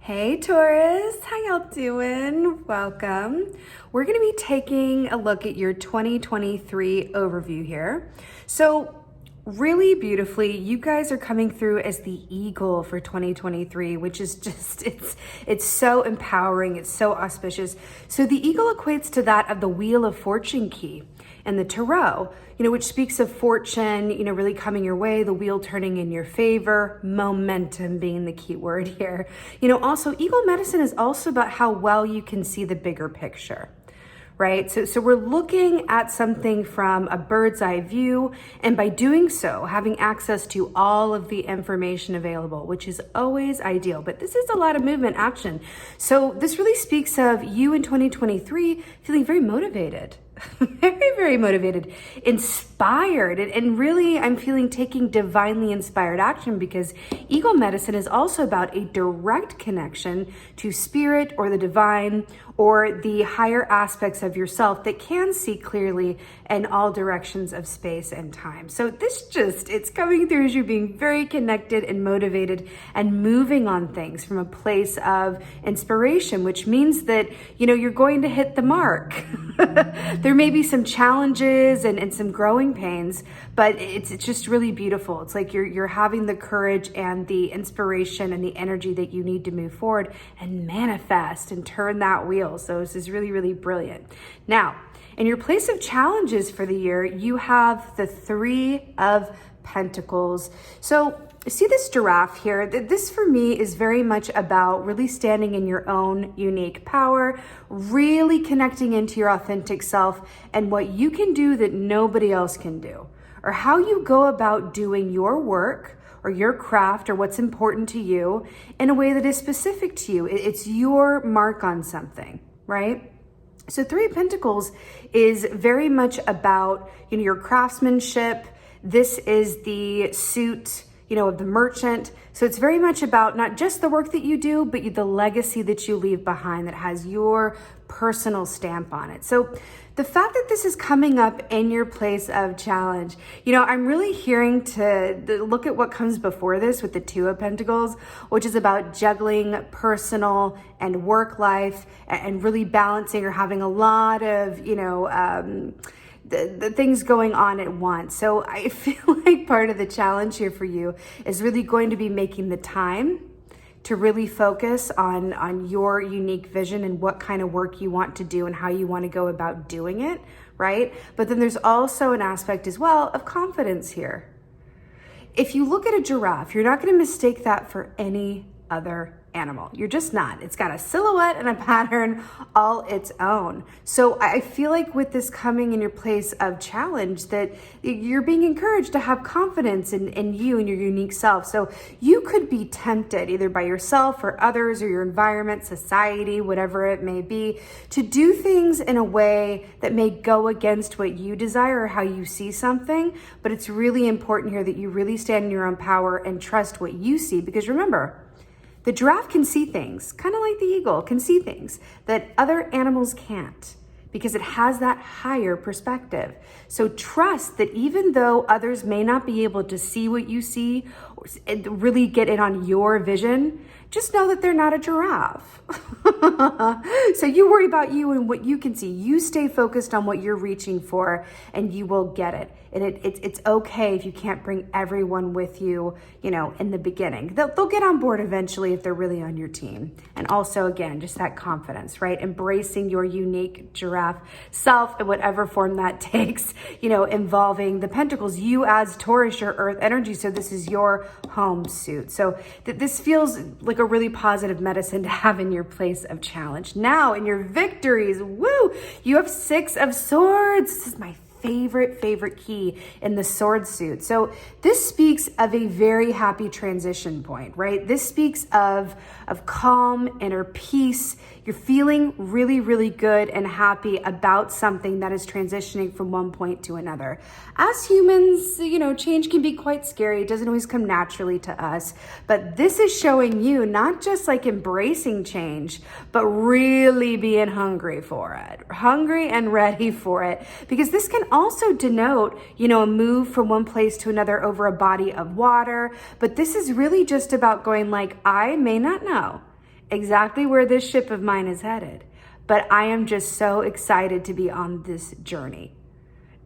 Hey Taurus, how y'all doing? Welcome. We're going to be taking a look at your 2023 overview here. So really beautifully, you guys are coming through as the eagle for 2023, which is just, it's so empowering. It's so auspicious. So the eagle equates to that of the Wheel of Fortune key and the Tarot, which speaks of fortune, really coming your way, the wheel turning in your favor, momentum being the key word here. Also eagle medicine is also about how well you can see the bigger picture. Right? So we're looking at something from a bird's eye view, and by doing so, having access to all of the information available, which is always ideal. But this is a lot of movement action. So this really speaks of you in 2023 feeling very motivated. Very, very motivated, inspired, and really I'm feeling taking divinely inspired action, because eagle medicine is also about a direct connection to spirit or the divine or the higher aspects of yourself that can see clearly in all directions of space and time. So it's coming through as you being very connected and motivated and moving on things from a place of inspiration, which means that, you're going to hit the mark. There may be some challenges and some growing pains, but it's just really beautiful. It's like you're having the courage and the inspiration and the energy that you need to move forward and manifest and turn that wheel. So this is really, really brilliant. Now, in your place of challenges for the year, you have the Three of Pentacles. So see this giraffe here? This for me is very much about really standing in your own unique power, really connecting into your authentic self and what you can do that nobody else can do, or how you go about doing your work or your craft or what's important to you in a way that is specific to you. It's your mark on something, right? So Three of Pentacles is very much about, your craftsmanship. This is the suit, of the merchant. So it's very much about not just the work that you do, but the legacy that you leave behind that has your personal stamp on it. So the fact that this is coming up in your place of challenge, I'm really hearing to look at what comes before this with the Two of Pentacles, which is about juggling personal and work life and really balancing or having a lot of, the things going on at once. So I feel like part of the challenge here for you is really going to be making the time to really focus on your unique vision and what kind of work you want to do and how you want to go about doing it, right? But then there's also an aspect as well of confidence here. If you look at a giraffe, you're not going to mistake that for any other animal. You're just not. It's got a silhouette and a pattern all its own. So I feel like with this coming in your place of challenge, that you're being encouraged to have confidence in you and your unique self. So you could be tempted either by yourself or others or your environment, society, whatever it may be, to do things in a way that may go against what you desire or how you see something. But it's really important here that you really stand in your own power and trust what you see, because remember, the giraffe can see things, kind of like the eagle can see things that other animals can't, because it has that higher perspective. So trust that even though others may not be able to see what you see or really get in on your vision, just know that they're not a giraffe. So you worry about you and what you can see. You stay focused on what you're reaching for and you will get it. And it's okay if you can't bring everyone with you, in the beginning. They'll get on board eventually if they're really on your team. And also, again, just that confidence, right? Embracing your unique giraffe self in whatever form that takes, involving the pentacles, you as Taurus, your earth energy. So this is your home suit. So this feels like a really positive medicine to have in your place of challenge. Now in your victories, woo, you have Six of Swords. This is my favorite key in the sword suit. So this speaks of a very happy transition point, right? This speaks of calm, inner peace. You're feeling really, really good and happy about something that is transitioning from one point to another. As humans, change can be quite scary. It doesn't always come naturally to us, but this is showing you not just like embracing change, but really being hungry for it, hungry and ready for it, because this can also denote, a move from one place to another over a body of water. But this is really just about going like, I may not know exactly where this ship of mine is headed. But I am just so excited to be on this journey.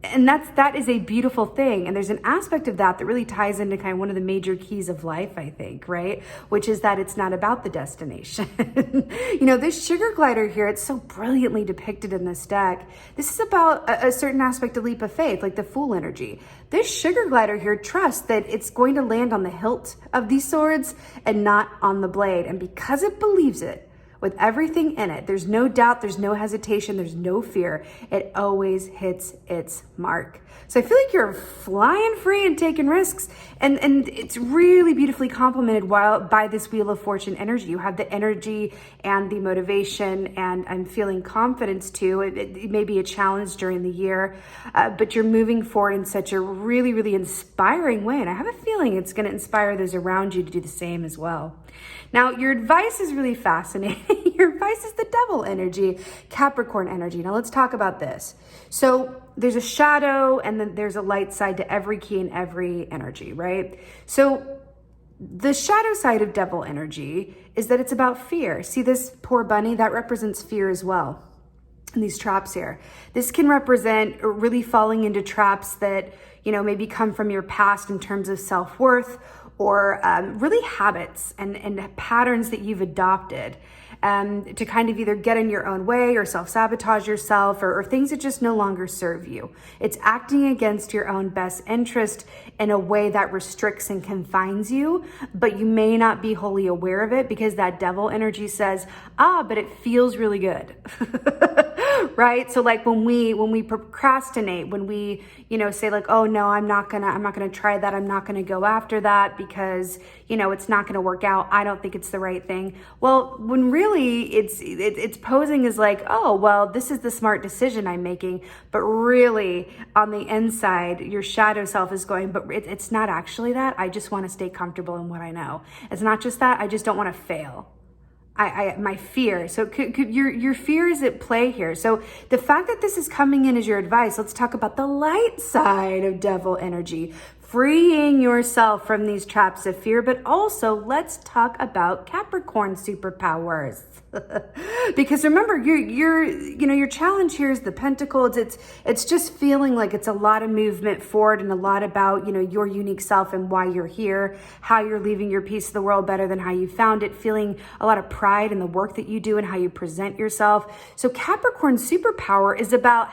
And that is a beautiful thing. And there's an aspect of that really ties into kind of one of the major keys of life, I think, right? Which is that it's not about the destination. This sugar glider here, it's so brilliantly depicted in this deck. This is about a certain aspect of leap of faith, like the Fool energy. This sugar glider here trusts that it's going to land on the hilt of these swords and not on the blade. And because it believes it, with everything in it, there's no doubt, there's no hesitation, there's no fear. It always hits its mark. So I feel like you're flying free and taking risks. And it's really beautifully complemented by this Wheel of Fortune energy. You have the energy and the motivation, and I'm feeling confidence too. It may be a challenge during the year, but you're moving forward in such a really, really inspiring way. And I have a feeling it's going to inspire those around you to do the same as well. Now, your advice is really fascinating. Your advice is the Devil energy, Capricorn energy. Now, let's talk about this. So there's a shadow and then there's a light side to every key and every energy, right? So the shadow side of Devil energy is that it's about fear. See this poor bunny? That represents fear as well. And these traps here. This can represent really falling into traps that, maybe come from your past in terms of self-worth, or really habits and patterns that you've adopted to kind of either get in your own way or self-sabotage yourself, or things that just no longer serve you. It's acting against your own best interest in a way that restricts and confines you, but you may not be wholly aware of it because that Devil energy says, but it feels really good. Right? So like when we procrastinate, when we, say like, oh no, I'm not gonna try that. I'm not gonna go after that because, it's not gonna work out. I don't think it's the right thing. Well, when really it's posing as like, oh, well, this is the smart decision I'm making. But really on the inside, your shadow self is going, but it's not actually that. I just want to stay comfortable in what I know. It's not just that. I just don't want to fail. My fear. So your fear is at play here. So the fact that this is coming in as your advice, let's talk about the light side of Devil energy, freeing yourself from these traps of fear, but also let's talk about Capricorn superpowers. Because remember, your challenge here is the Pentacles. It's just feeling like it's a lot of movement forward and a lot about, your unique self and why you're here, how you're leaving your piece of the world better than how you found it, feeling a lot of pride in the work that you do and how you present yourself. So Capricorn superpower is about,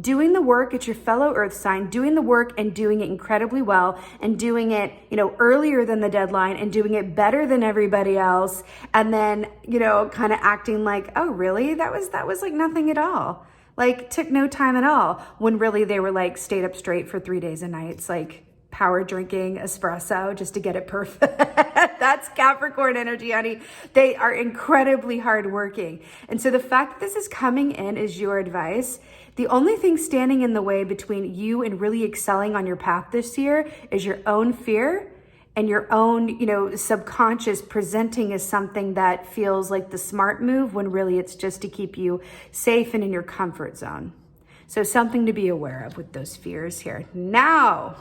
doing the work. It's your fellow earth sign, doing the work and doing it incredibly well and doing it, earlier than the deadline and doing it better than everybody else. And then, kind of acting like, oh, really? That was like nothing at all. Like took no time at all. When really they were like stayed up straight for 3 days and nights, like power drinking espresso just to get it perfect. That's Capricorn energy, honey. They are incredibly hardworking. And so the fact that this is coming in as your advice, the only thing standing in the way between you and really excelling on your path this year is your own fear and your own, subconscious presenting as something that feels like the smart move when really it's just to keep you safe and in your comfort zone. So something to be aware of with those fears here. Now,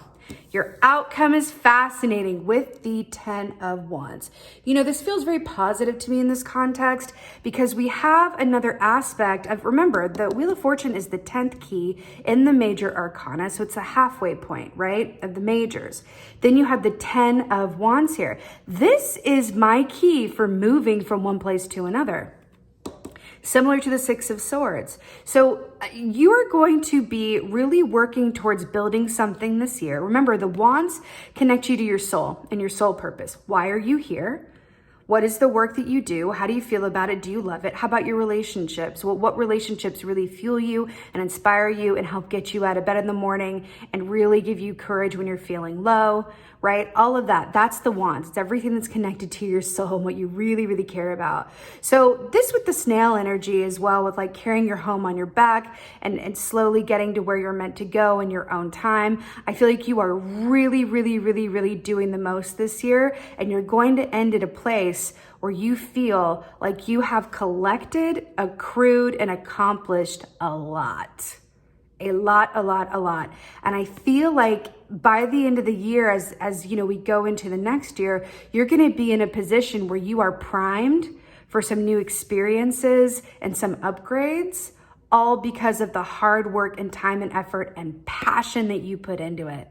your outcome is fascinating with the 10 of Wands. This feels very positive to me in this context because we have another aspect of, remember, the Wheel of Fortune is the 10th key in the major arcana. So it's a halfway point, right, of the majors. Then you have the 10 of Wands here. This is my key for moving from one place to another. Similar to the 6 of Swords. So you are going to be really working towards building something this year. Remember, the Wands connect you to your soul and your soul purpose. Why are you here? What is the work that you do? How do you feel about it? Do you love it? How about your relationships? Well, what relationships really fuel you and inspire you and help get you out of bed in the morning and really give you courage when you're feeling low, right? All of that. That's the Wands. It's everything that's connected to your soul and what you really, really care about. So this with the snail energy as well, with like carrying your home on your back and slowly getting to where you're meant to go in your own time. I feel like you are really, really, really, really doing the most this year, and you're going to end at a place where you feel like you have collected, accrued, and accomplished a lot. a lot. And I feel like by the end of the year, as you know, we go into the next year, you're going to be in a position where you are primed for some new experiences and some upgrades, all because of the hard work and time and effort and passion that you put into it.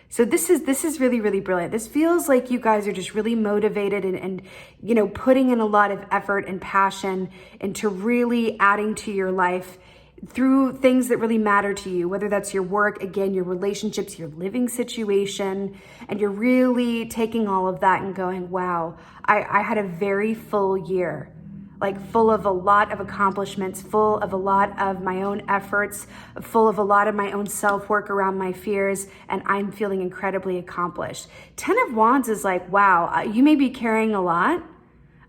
So this is really brilliant. This feels like you guys are just really motivated and you know, putting in a lot of effort and passion into really adding to your life through things that really matter to you, whether that's your work, again, your relationships, your living situation, and you're really taking all of that and going, wow, I had a very full year, like full of a lot of accomplishments, full of a lot of my own efforts, full of a lot of my own self-work around my fears, and I'm feeling incredibly accomplished. 10 of Wands is like, wow, you may be carrying a lot,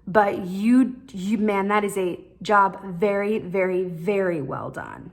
but you man, that is a job very well done.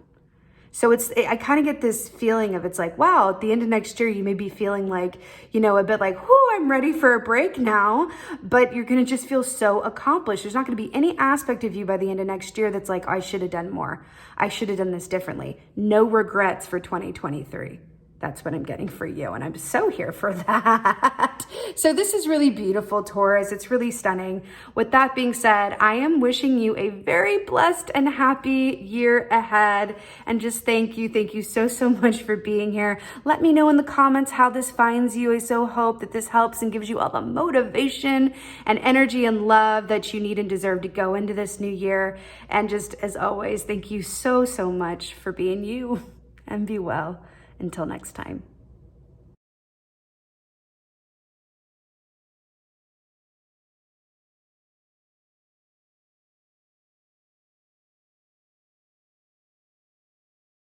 So I kind of get this feeling of, it's like, wow, at the end of next year, you may be feeling like, you know, a bit like, whoo, I'm ready for a break now, but you're going to just feel so accomplished. There's not going to be any aspect of you by the end of next year that's like, I should have done more. I should have done this differently. No regrets for 2023. That's what I'm getting for you. And I'm so here for that. So this is really beautiful, Taurus. It's really stunning. With that being said, I am wishing you a very blessed and happy year ahead. And just thank you so much for being here. Let me know in the comments how this finds you. I so hope that this helps and gives you all the motivation and energy and love that you need and deserve to go into this new year. And just as always, thank you so much for being you, and be well. Until next time.